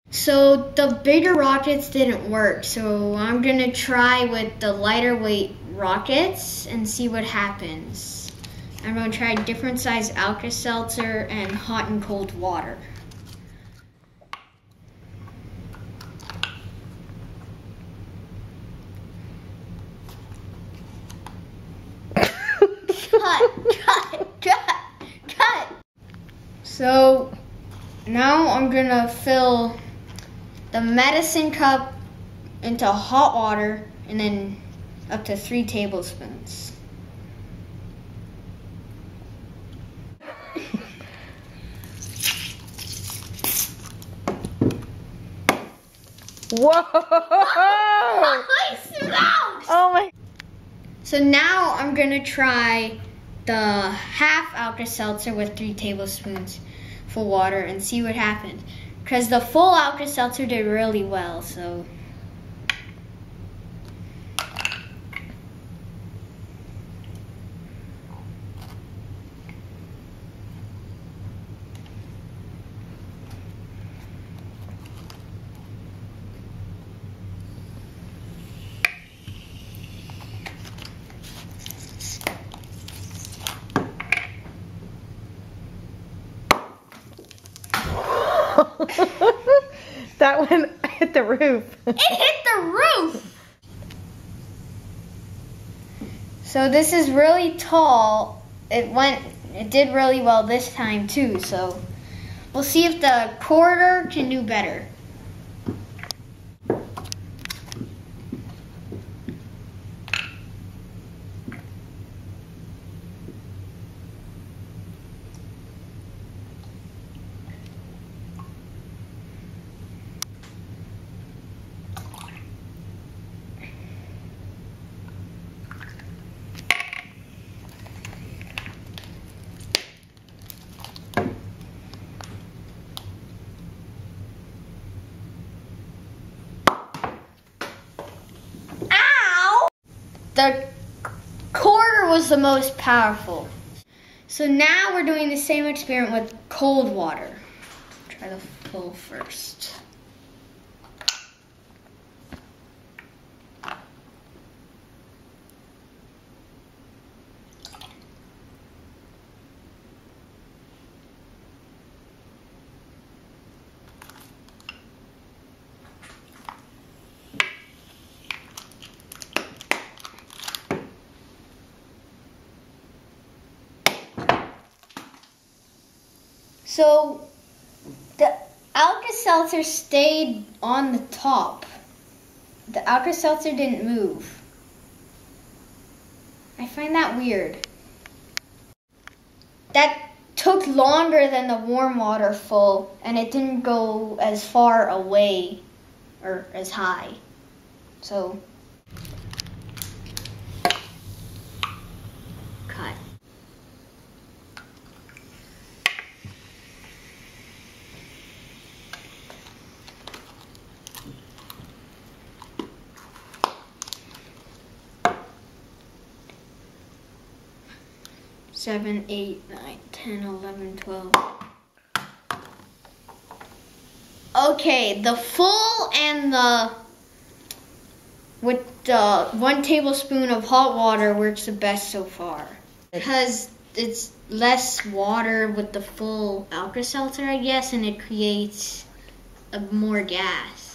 So the bigger rockets didn't work, so I'm gonna try with the lighter weight rockets and see what happens. I'm gonna try different size Alka-Seltzer and hot and cold water. Cut. So now I'm gonna fill the medicine cup into hot water and then up to 3 tablespoons. Whoa! I smelled! Oh my. So now I'm gonna try the half Alka-Seltzer with 3 tablespoons full water and see what happens. Because the full Alka-Seltzer did really well, so. That one hit the roof. It hit the roof! So this is really tall. It did really well this time too, so we'll see if the quarter can do better. The quarter was the most powerful. So now we're doing the same experiment with cold water. Try the full first. So the Alka-Seltzer stayed on the top. The Alka-Seltzer didn't move. I find that weird. That took longer than the warm water full, and it didn't go as far away or as high. So, cut. Seven, 8, 9, 10, 11, 12. Okay, the full and with the 1 tablespoon of hot water works the best so far. Because it's less water with the full Alka-Seltzer, I guess, and it creates more gas.